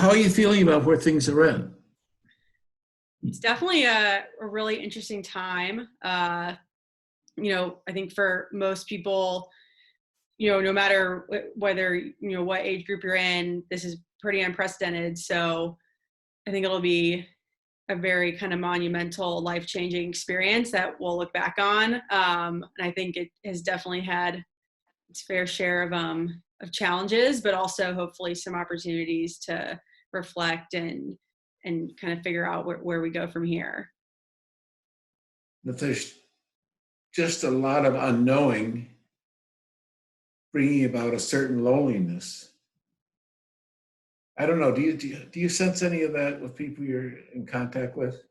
how are you feeling about where things are at? It's definitely a really interesting time. I think for most people, no matter whether, what age group you're in, this is pretty unprecedented. So I think it'll be a very kind of monumental, life-changing experience that we'll look back on. And I think it has definitely had its fair share of challenges, but also hopefully some opportunities to reflect and kind of figure out where we go from here. That there's just a lot of unknowing bringing about a certain loneliness. I don't know. Do you sense any of that with people you're in contact with?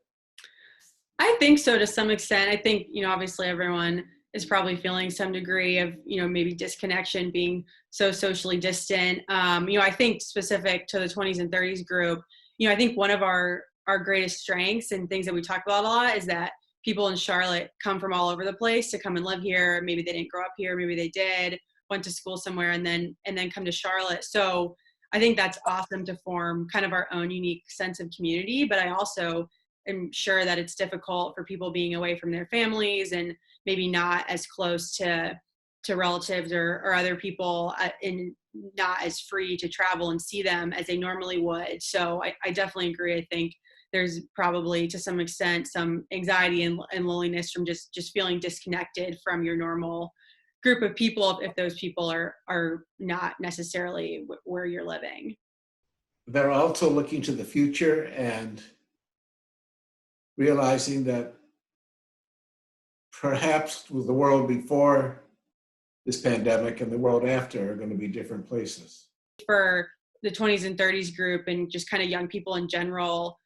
I think so to some extent. I think, obviously everyone is probably feeling some degree of, maybe disconnection, being so socially distant. I think specific to the 20s and 30s group, I think one of our greatest strengths and things that we talk about a lot is that people in Charlotte come from all over the place to come and live here. Maybe they didn't grow up here, maybe they did, went to school somewhere and then come to Charlotte. So I think that's awesome to form kind of our own unique sense of community. But I also am sure that it's difficult for people being away from their families and maybe not as close to relatives or other people and not as free to travel and see them as they normally would. So I definitely agree. I think there's probably to some extent some anxiety and loneliness from just feeling disconnected from your normal group of people if those people are not necessarily where you're living. They're also looking to the future and realizing that perhaps the world before this pandemic and the world after are going to be different places. For the 20s and 30s group and just kind of young people in general,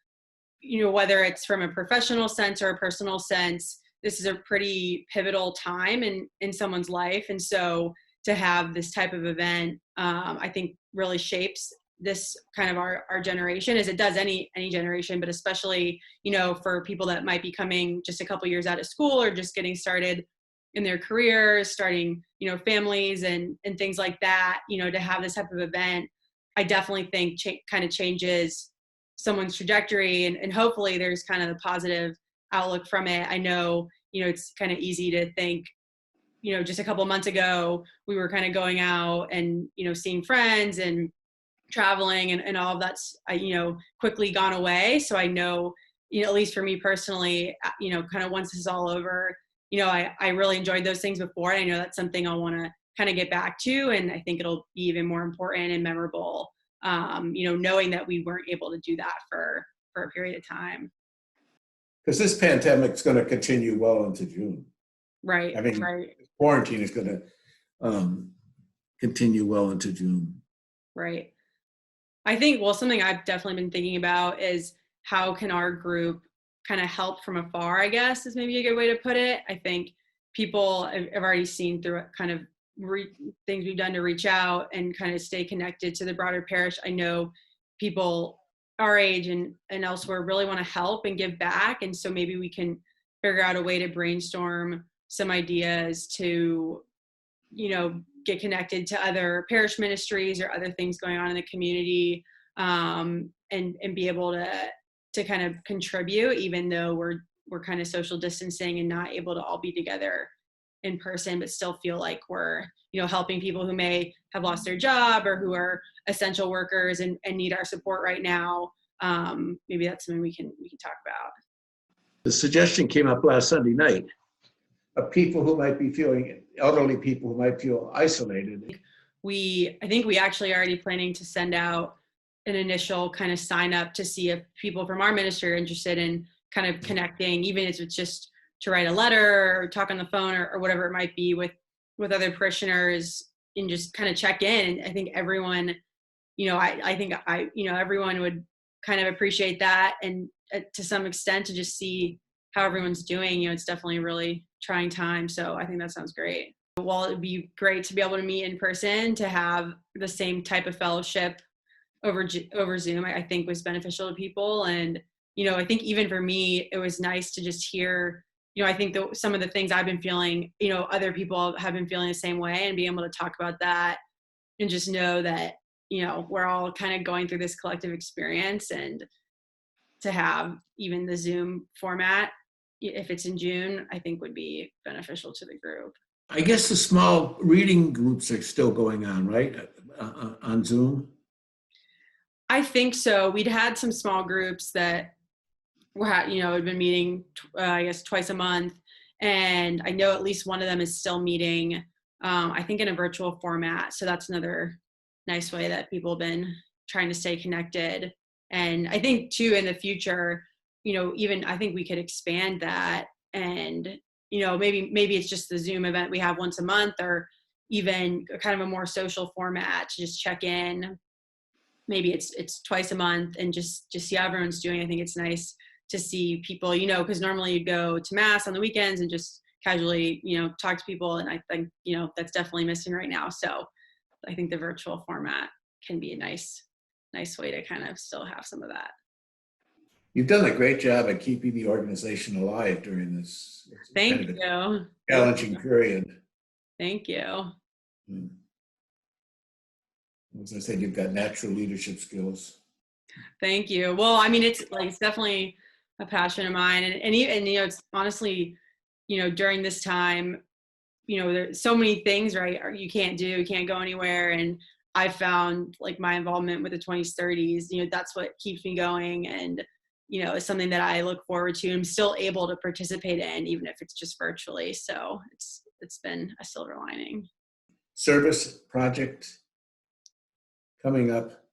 whether it's from a professional sense or a personal sense, this is a pretty pivotal time in someone's life. And so to have this type of event, I think really shapes this kind of our generation, as it does any generation, but especially, for people that might be coming just a couple years out of school or just getting started in their careers, starting, families and things like that, to have this type of event, I definitely think kind of changes someone's trajectory and hopefully there's kind of the positive outlook from it. I know, it's kind of easy to think, just a couple months ago, we were kind of going out and, seeing friends and traveling and all of that's, quickly gone away. So I know, at least for me personally, kind of once this is all over, I really enjoyed those things before. And I know that's something I want to kind of get back to. And I think it'll be even more important and memorable, knowing that we weren't able to do that for a period of time. Because this pandemic is going to continue well into June. Right. I mean, right. Quarantine is going to continue well into June. Right. I think, something I've definitely been thinking about is how can our group kind of help from afar, I guess, is maybe a good way to put it. I think people have already seen through kind of things we've done to reach out and kind of stay connected to the broader parish. I know people our age and elsewhere really want to help and give back. And so maybe we can figure out a way to brainstorm some ideas to, get connected to other parish ministries or other things going on in the community, and be able to kind of contribute, even though we're kind of social distancing and not able to all be together in person, but still feel like we're, helping people who may have lost their job or who are essential workers and need our support right now. Maybe that's something we can talk about. The suggestion came up last Sunday night of people who might be elderly people who might feel isolated. I think we actually are already planning to send out an initial kind of sign up to see if people from our ministry are interested in kind of connecting, even if it's just to write a letter or talk on the phone or whatever it might be with other parishioners and just kind of check in. I think everyone, I think everyone would kind of appreciate that. And to some extent to just see how everyone's doing, it's definitely a really trying time. So I think that sounds great. While it'd be great to be able to meet in person, to have the same type of fellowship over Zoom, I think was beneficial to people. And, I think even for me, it was nice to just hear, I think some of the things I've been feeling, other people have been feeling the same way, and being able to talk about that and just know that, we're all kind of going through this collective experience, and to have even the Zoom format, if it's in June, I think would be beneficial to the group. I guess the small reading groups are still going on, right? On Zoom? I think so. We'd had some small groups that had been meeting, I guess, twice a month. And I know at least one of them is still meeting, I think in a virtual format. So that's another nice way that people have been trying to stay connected. And I think too, in the future, even I think we could expand that, and, maybe it's just the Zoom event we have once a month, or even kind of a more social format to just check in. Maybe it's twice a month and just see how everyone's doing. I think it's nice to see people, because normally you go to mass on the weekends and just casually, talk to people. And I think, that's definitely missing right now. So I think the virtual format can be a nice way to kind of still have some of that. You've done a great job at keeping the organization alive during this Thank you. challenging period. Thank you. As I said, you've got natural leadership skills. Thank you. Well, I mean, it's definitely a passion of mine, and it's honestly, during this time, there's so many things, right? You can't go anywhere, and I found like my involvement with the 20s, 30s, that's what keeps me going, and it's something that I look forward to. I'm still able to participate in, even if it's just virtually. So it's been a silver lining. Service project coming up.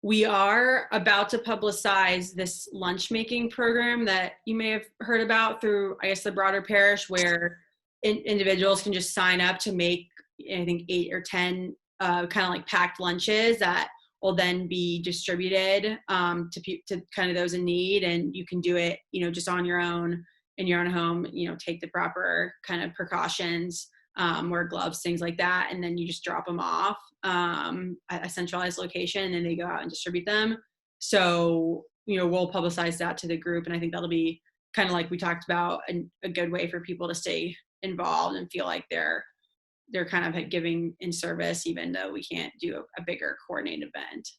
We are about to publicize this lunch making program that you may have heard about through, I guess, the broader parish, where individuals can just sign up to make, I think, 8 or 10 kind of like packed lunches that will then be distributed to kind of those in need. And you can do it, just on your own in your own home, take the proper kind of precautions, wear gloves, things like that. And then you just drop them off at a centralized location, and then they go out and distribute them. So, we'll publicize that to the group. And I think that'll be kind of like we talked about, a good way for people to stay involved and feel like they're kind of giving in service, even though we can't do a bigger coordinated event.